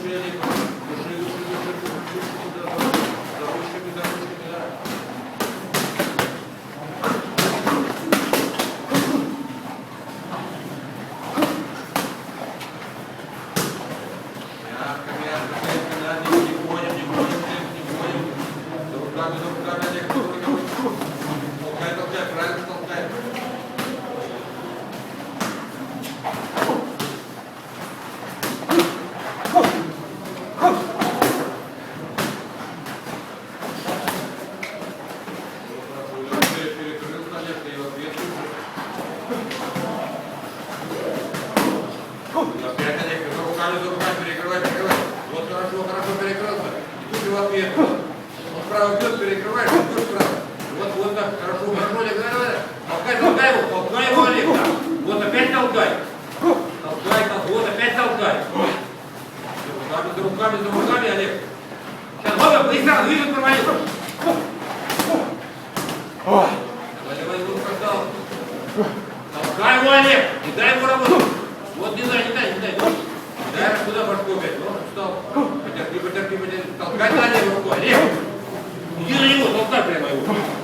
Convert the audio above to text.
души, Олег. Души, да. За ручками, да. Вот хорошо перекрылся. И тут его ответ. Он справа бьет, перекрываешь, он бьет справа. Вот так, хорошо, Олег, толкай его, Олег, да. Вот опять толкай. Толкай, вот опять толкай. За руками, Олег. Сейчас, Бога, быстро, движет, провалил. Давай, пожалуйста. Толкай его, Олег, не дай ему работать. Вот не дай. Дай, куда башку опять? Вот, встал. Потерпи. Толкай на левую рукой, Олег. Иди на него, толкай прямо его.